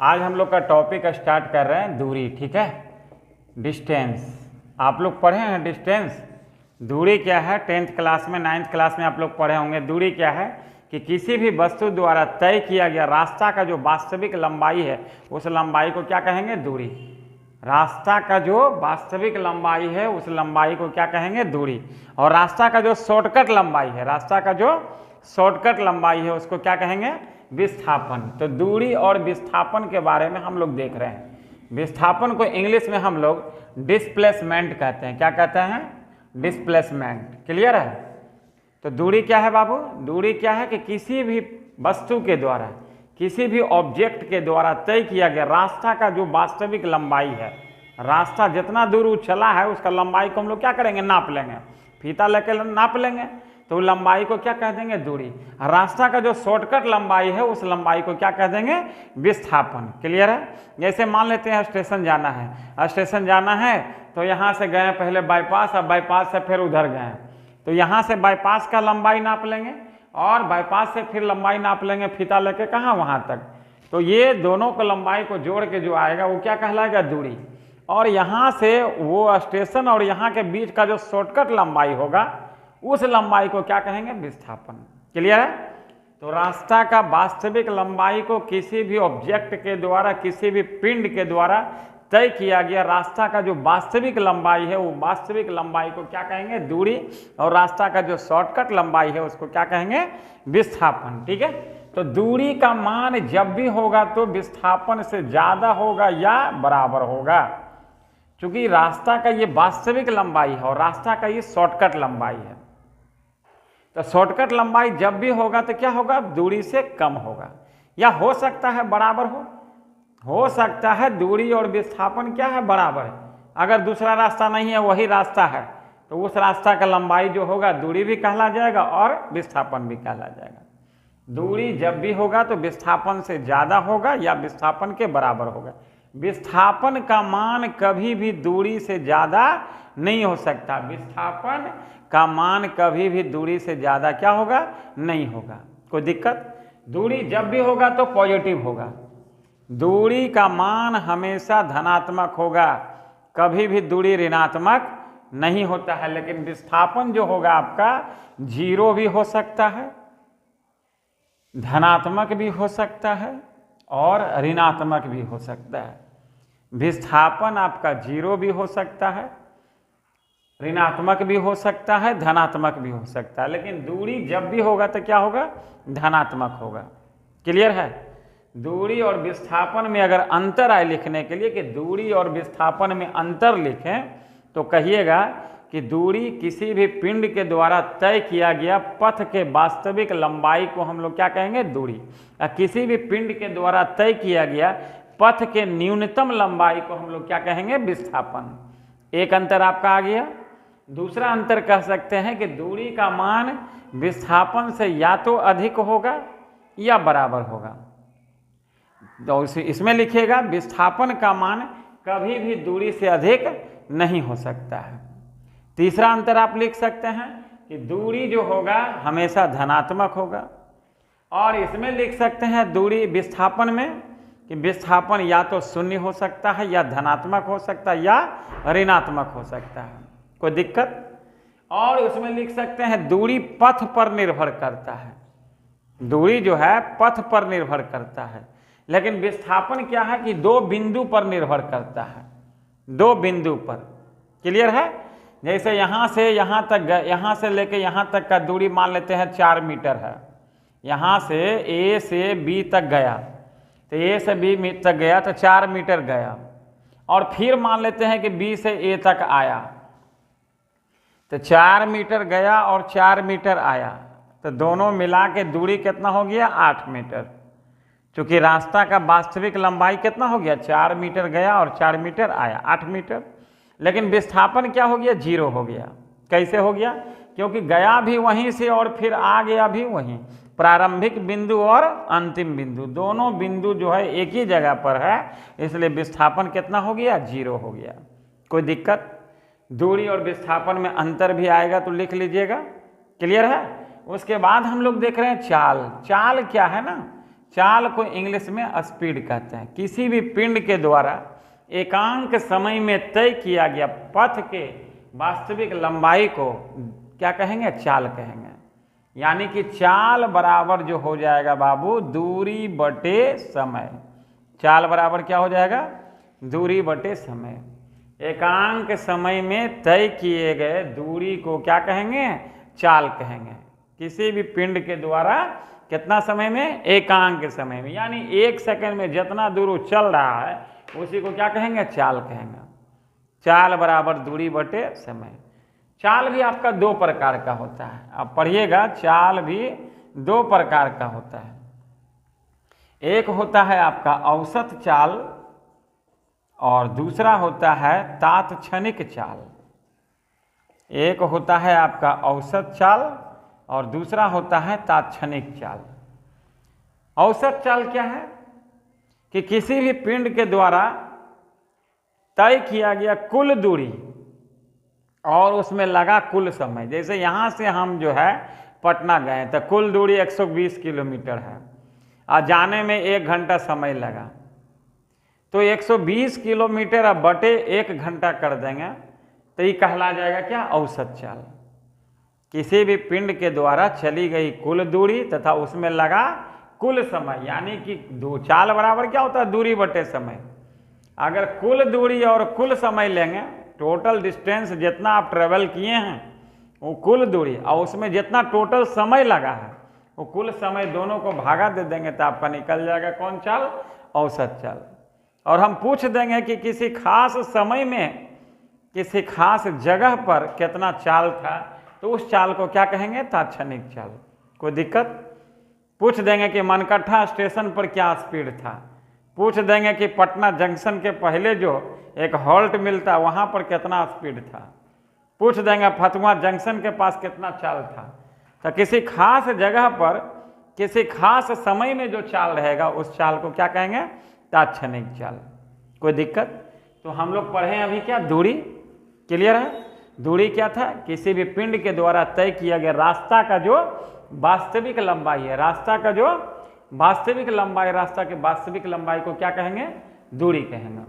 आज हम लोग का टॉपिक स्टार्ट कर रहे हैं दूरी, ठीक है। डिस्टेंस आप लोग पढ़े हैं डिस्टेंस, दूरी क्या है। 10th क्लास में 9th क्लास में आप लोग पढ़े होंगे। दूरी क्या है कि किसी भी वस्तु द्वारा तय किया गया रास्ता का जो वास्तविक लंबाई है उस लंबाई को क्या कहेंगे, दूरी। रास्ता का जो वास्तविक लंबाई है उस लंबाई को क्या कहेंगे, दूरी। और रास्ता का जो शॉर्टकट लंबाई है, रास्ता का जो शॉर्टकट लंबाई है उसको क्या कहेंगे, विस्थापन। तो दूरी और विस्थापन के बारे में हम लोग देख रहे हैं। विस्थापन को इंग्लिश में हम लोग डिस्प्लेसमेंट कहते हैं। क्या कहते हैं, डिस्प्लेसमेंट। क्लियर है। तो दूरी क्या है बाबू, दूरी क्या है कि किसी भी वस्तु के द्वारा, किसी भी ऑब्जेक्ट के द्वारा तय किया गया रास्ता का जो वास्तविक लंबाई है, रास्ता जितना दूर वो चला है उसका लंबाई को हम लोग क्या करेंगे, नाप लेंगे, फीता लेकर नाप लेंगे, तो लंबाई को क्या कह देंगे, दूरी। रास्ता का जो शॉर्टकट लंबाई है उस लंबाई को क्या कह देंगे, विस्थापन। क्लियर है। जैसे मान लेते हैं स्टेशन जाना है, स्टेशन जाना है तो यहाँ से गए पहले बाईपास, अब बाईपास से फिर उधर गए, तो यहाँ से बाईपास का लंबाई नाप लेंगे और बाईपास से फिर लंबाई नाप लेंगे फीता लेके कहाँ, वहाँ तक। तो ये दोनों को लंबाई को जोड़ के जो आएगा वो क्या कहलाएगा, दूरी। और यहाँ से वो स्टेशन और यहाँ के बीच का जो शॉर्टकट लंबाई होगा उस लंबाई को क्या कहेंगे, विस्थापन। क्लियर है। तो रास्ता का वास्तविक लंबाई को किसी भी ऑब्जेक्ट के द्वारा, किसी भी पिंड के द्वारा तय किया गया रास्ता का जो वास्तविक लंबाई है वो वास्तविक लंबाई को क्या कहेंगे, दूरी। और रास्ता का जो शॉर्टकट लंबाई है उसको क्या कहेंगे, विस्थापन। ठीक है। तो दूरी का मान जब भी होगा तो विस्थापन से ज़्यादा होगा या बराबर होगा, क्योंकि रास्ता का ये वास्तविक लंबाई है और रास्ता का ये शॉर्टकट लंबाई है। तो शॉर्टकट लंबाई जब भी होगा तो क्या होगा, दूरी से कम होगा, या हो सकता है बराबर हो सकता है दूरी और विस्थापन क्या है, बराबर है। अगर दूसरा रास्ता नहीं है, वही रास्ता है, तो उस रास्ता का लंबाई जो होगा दूरी भी कहला जाएगा और विस्थापन भी कहला जाएगा। दूरी जब भी होगा तो विस्थापन से ज़्यादा होगा या विस्थापन के बराबर होगा। विस्थापन का मान कभी भी दूरी से ज़्यादा नहीं हो सकता। विस्थापन का मान कभी भी दूरी से ज़्यादा क्या होगा, नहीं होगा। कोई दिक्कत। दूरी जब भी होगा तो पॉजिटिव होगा, दूरी का मान हमेशा धनात्मक होगा, कभी भी दूरी ऋणात्मक नहीं होता है। लेकिन विस्थापन जो होगा आपका जीरो भी हो सकता है, धनात्मक भी हो सकता है और ऋणात्मक भी हो सकता है। विस्थापन आपका जीरो भी हो सकता है, ऋणात्मक भी हो सकता है, धनात्मक भी हो सकता है। लेकिन दूरी जब भी होगा तो क्या होगा, धनात्मक होगा। क्लियर है। दूरी और विस्थापन में अगर अंतर आए लिखने के लिए कि दूरी और विस्थापन में अंतर लिखें तो कहिएगा कि दूरी किसी भी पिंड के द्वारा तय किया गया पथ के वास्तविक लंबाई को हम लोग क्या कहेंगे, दूरी। या किसी भी पिंड के द्वारा तय किया गया पथ के न्यूनतम लंबाई को हम लोग क्या कहेंगे, विस्थापन। एक अंतर आपका आ गया। दूसरा अंतर कह सकते हैं कि दूरी का मान विस्थापन से या तो अधिक होगा या बराबर होगा। तो इसमें लिखिएगा विस्थापन का मान कभी भी दूरी से अधिक नहीं हो सकता है। तीसरा अंतर आप लिख सकते हैं कि दूरी जो होगा हमेशा धनात्मक होगा। और इसमें लिख सकते हैं दूरी विस्थापन में कि विस्थापन या तो शून्य हो सकता है या धनात्मक हो सकता है या ऋणात्मक हो सकता है। कोई दिक्कत। और उसमें लिख सकते हैं दूरी पथ पर निर्भर करता है, दूरी जो है पथ पर निर्भर करता है। लेकिन विस्थापन क्या है कि दो बिंदु पर निर्भर करता है, दो बिंदु पर। क्लियर है। जैसे यहाँ से यहाँ तक, यहाँ से लेके यहाँ तक का दूरी मान लेते हैं 4 मीटर है। यहाँ से ए से बी तक गया तो ए से बी तक गया तो 4 मीटर गया। और फिर मान लेते हैं कि बी से ए तक आया तो 4 मीटर गया और 4 मीटर आया, तो दोनों मिला के दूरी कितना हो गया, 8 मीटर। क्योंकि रास्ता का वास्तविक लंबाई कितना हो गया, 4 मीटर गया और 4 मीटर आया, 8 मीटर। लेकिन विस्थापन क्या हो गया, जीरो हो गया। कैसे हो गया, क्योंकि गया भी वहीं से और फिर आ गया भी वहीं। प्रारंभिक बिंदु और अंतिम बिंदु दोनों बिंदु जो है एक ही जगह पर है, इसलिए विस्थापन कितना हो गया, जीरो हो गया। कोई दिक्कत। दूरी और विस्थापन में अंतर भी आएगा तो लिख लीजिएगा। क्लियर है। उसके बाद हम लोग देख रहे हैं चाल। चाल क्या है ना, चाल को इंग्लिश में स्पीड कहते हैं। किसी भी पिंड के द्वारा एकांक समय में तय किया गया पथ के वास्तविक लंबाई को क्या कहेंगे? चाल कहेंगे। यानी कि चाल बराबर जो हो जाएगा बाबू दूरी बटे समय। चाल बराबर क्या हो जाएगा? दूरी बटे समय। एकांक समय में तय किए गए दूरी को क्या कहेंगे? चाल कहेंगे। किसी भी पिंड के द्वारा कितना समय में? एकांक समय में। यानी 1 सेकंड में जितना दूर वो चल रहा है उसी को क्या कहेंगे? चाल कहेंगे। चाल बराबर दूरी बटे समय। चाल भी आपका 2 प्रकार का होता है, आप पढ़िएगा। चाल भी 2 प्रकार का होता है। एक होता है आपका औसत चाल और दूसरा होता है तात्क्षणिक चाल। एक होता है आपका औसत चाल और दूसरा होता है तात्क्षणिक चाल। औसत चाल क्या है? कि किसी भी पिंड के द्वारा तय किया गया कुल दूरी और उसमें लगा कुल समय। जैसे यहाँ से हम जो है पटना गए तो कुल दूरी 120 किलोमीटर है और जाने में 1 घंटा समय लगा, तो 120 किलोमीटर अब बटे 1 घंटा कर देंगे तो ये कहला जाएगा क्या? औसत चाल। किसी भी पिंड के द्वारा चली गई कुल दूरी तथा उसमें लगा कुल समय। यानी कि चाल बराबर क्या होता है? दूरी बटे समय। अगर कुल दूरी और कुल समय लेंगे, टोटल डिस्टेंस जितना आप ट्रेवल किए हैं वो कुल दूरी और उसमें जितना टोटल समय लगा है वो कुल समय, दोनों को भागा दे देंगे तो आपका निकल जाएगा कौन चाल? औसत चाल। और हम पूछ देंगे कि किसी खास समय में किसी खास जगह पर कितना चाल था तो उस चाल को क्या कहेंगे? तात्क्षणिक चाल। कोई दिक्कत? पूछ देंगे कि मनकट्ठा स्टेशन पर क्या स्पीड था, पूछ देंगे कि पटना जंक्शन के पहले जो एक हॉल्ट मिलता वहाँ पर कितना स्पीड था, पूछ देंगे फतुहा जंक्शन के पास कितना चाल था। तो किसी खास जगह पर किसी खास समय में जो चाल रहेगा उस चाल को क्या कहेंगे? तात्क्षणिक चाल। कोई दिक्कत? तो हम लोग पढ़े अभी क्या? दूरी। क्लियर है? दूरी क्या था? किसी भी पिंड के द्वारा तय किया गया रास्ता का जो वास्तविक लंबाई है, रास्ता का जो वास्तविक लंबाई, रास्ता की वास्तविक लंबाई को क्या कहेंगे? दूरी कहेंगे।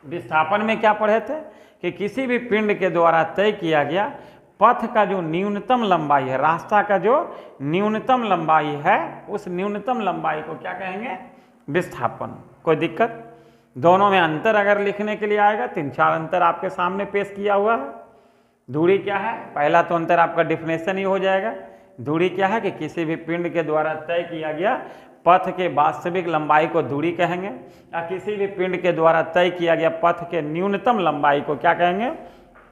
विस्थापन में क्या पढ़े थे? कि किसी भी पिंड के द्वारा तय किया गया पथ का जो न्यूनतम लंबाई है, रास्ता का जो न्यूनतम लंबाई है, उस न्यूनतम लंबाई को क्या कहेंगे? विस्थापन। कोई दिक्कत? दोनों में अंतर अगर लिखने के लिए आएगा 3-4 अंतर आपके सामने पेश किया हुआ है। दूरी क्या है? पहला तो अंतर आपका डिफिनेशन ही हो जाएगा। दूरी क्या है? कि किसी भी पिंड के द्वारा तय किया गया पथ के वास्तविक लंबाई को दूरी कहेंगे, या किसी भी पिंड के द्वारा तय किया गया पथ के न्यूनतम लंबाई को क्या कहेंगे?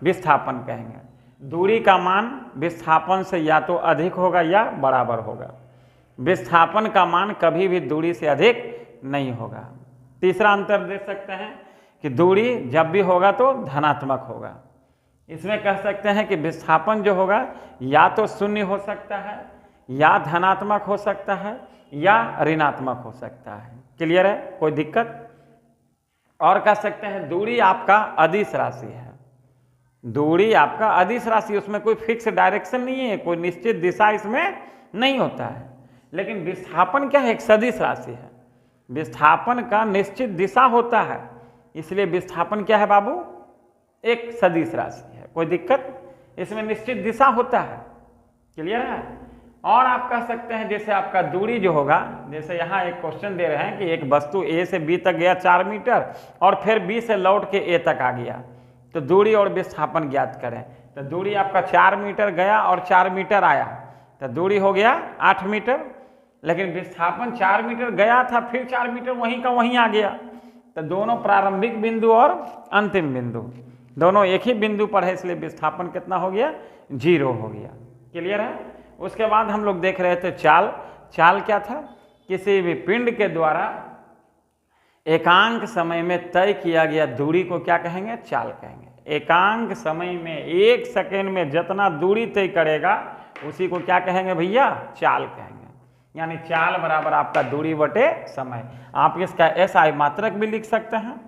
विस्थापन कहेंगे। दूरी का मान विस्थापन से या तो अधिक होगा या बराबर होगा। विस्थापन का मान कभी भी दूरी से अधिक नहीं होगा। तीसरा अंतर दे सकते हैं कि दूरी जब भी होगा तो धनात्मक होगा। इसमें कह सकते हैं कि विस्थापन जो होगा या तो शून्य हो सकता है, या धनात्मक हो सकता है, या ऋणात्मक हो सकता है। क्लियर है? कोई दिक्कत? और कह सकते हैं दूरी आपका अदिश राशि है। दूरी आपका अदिश राशि, उसमें कोई फिक्स डायरेक्शन नहीं है, कोई निश्चित दिशा इसमें नहीं होता है। लेकिन विस्थापन क्या है? एक सदिश राशि है। विस्थापन का निश्चित दिशा होता है, इसलिए विस्थापन क्या है बाबू? एक सदिश राशि है। कोई दिक्कत? इसमें निश्चित दिशा होता है। क्लियर है? और आप कह सकते हैं जैसे आपका दूरी जो होगा, जैसे यहाँ एक क्वेश्चन दे रहे हैं कि एक वस्तु ए से बी तक गया 4 मीटर और फिर बी से लौट के ए तक आ गया, तो दूरी और विस्थापन ज्ञात करें। तो दूरी आपका 4 मीटर गया और 4 मीटर आया, तो दूरी हो गया 8 मीटर। लेकिन विस्थापन 4 मीटर गया था, फिर 4 मीटर वहीं का वहीं आ गया, तो दोनों प्रारंभिक बिंदु और अंतिम बिंदु दोनों एक ही बिंदु पर है, इसलिए विस्थापन कितना हो गया? 0 हो गया। क्लियर है? उसके बाद हम लोग देख रहे थे चाल। चाल क्या था? किसी भी पिंड के द्वारा एकांक समय में तय किया गया दूरी को क्या कहेंगे? चाल कहेंगे। एकांक समय में 1 सेकेंड में जितना दूरी तय करेगा उसी को क्या कहेंगे भैया? चाल कहेंगे। यानी चाल बराबर आपका दूरी बटे समय। आप इसका SI मात्रक भी लिख सकते हैं,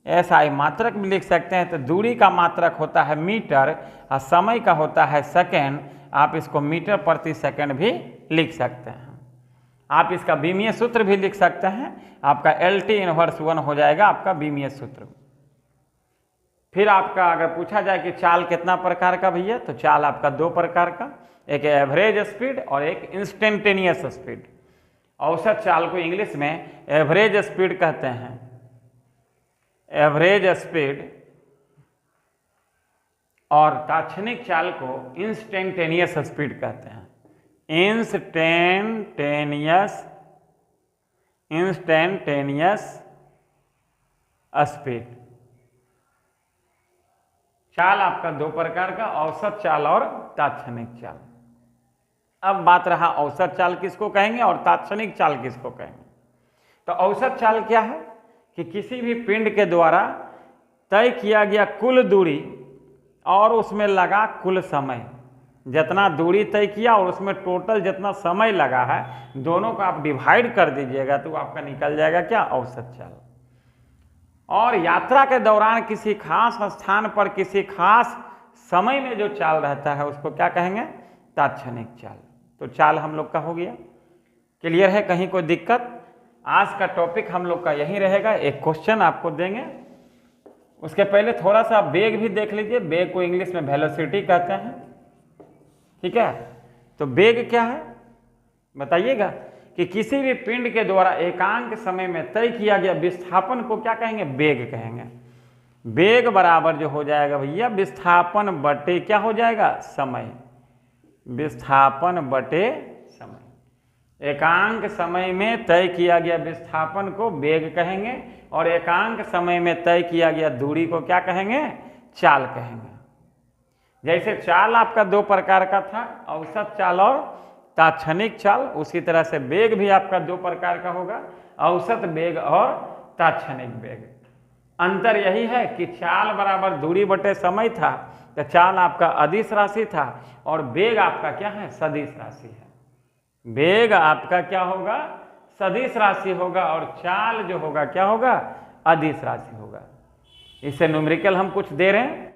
SI मात्रक भी लिख सकते हैं। तो दूरी का मात्रक होता है मीटर और समय का होता है सेकेंड। आप इसको मीटर प्रति सेकंड भी लिख सकते हैं। आप इसका बीमीय सूत्र भी लिख सकते हैं, आपका LT इनवर्स 1 हो जाएगा आपका बीमीय सूत्र। फिर आपका अगर पूछा जाए कि चाल कितना प्रकार का भैया, तो चाल आपका 2 प्रकार का, एक एवरेज स्पीड और एक इंस्टेंटेनियस स्पीड। औसत चाल को इंग्लिश में एवरेज स्पीड कहते हैं, एवरेज स्पीड, और तात्क्षणिक चाल को इंस्टेंटेनियस स्पीड कहते हैं, इंस्टेंटेनियस स्पीड। चाल आपका 2 प्रकार का, औसत चाल और तात्क्षणिक चाल। अब बात रहा औसत चाल किसको कहेंगे और तात्क्षणिक चाल किसको कहेंगे। तो औसत चाल क्या है कि किसी भी पिंड के द्वारा तय किया गया कुल दूरी और उसमें लगा कुल समय, जितना दूरी तय किया और उसमें टोटल जितना समय लगा है, दोनों को आप डिवाइड कर दीजिएगा तो आपका निकल जाएगा क्या, औसत चाल। और यात्रा के दौरान किसी खास स्थान पर किसी खास समय में जो चाल रहता है उसको क्या कहेंगे, तात्क्षणिक चाल। तो चाल हम लोग का हो गया, क्लियर है, कहीं कोई दिक्कत। आज का टॉपिक हम लोग का यही रहेगा। एक क्वेश्चन आपको देंगे, उसके पहले थोड़ा सा वेग भी देख लीजिए। वेग को इंग्लिश में वेलोसिटी कहते हैं, ठीक है। तो वेग क्या है बताइएगा कि किसी भी पिंड के द्वारा एकांक समय में तय किया गया विस्थापन को क्या कहेंगे, वेग कहेंगे। वेग बराबर जो हो जाएगा भैया विस्थापन बटे क्या हो जाएगा, समय, विस्थापन बटे समय। एकांक समय में तय किया गया विस्थापन को वेग कहेंगे और एकांक समय में तय किया गया दूरी को क्या कहेंगे, चाल कहेंगे। जैसे चाल आपका 2 प्रकार का था, औसत चाल और तात्क्षणिक चाल, उसी तरह से वेग भी आपका 2 प्रकार का होगा, औसत वेग और तात्क्षणिक वेग। अंतर यही है कि चाल बराबर दूरी बटे समय था, तो चाल आपका अदिश राशि था और वेग आपका क्या है, सदिश राशि है। वेग आपका क्या होगा, सदिश राशि होगा और चाल जो होगा क्या होगा, अदिश राशि होगा। इससे न्यूमेरिकल हम कुछ दे रहे हैं,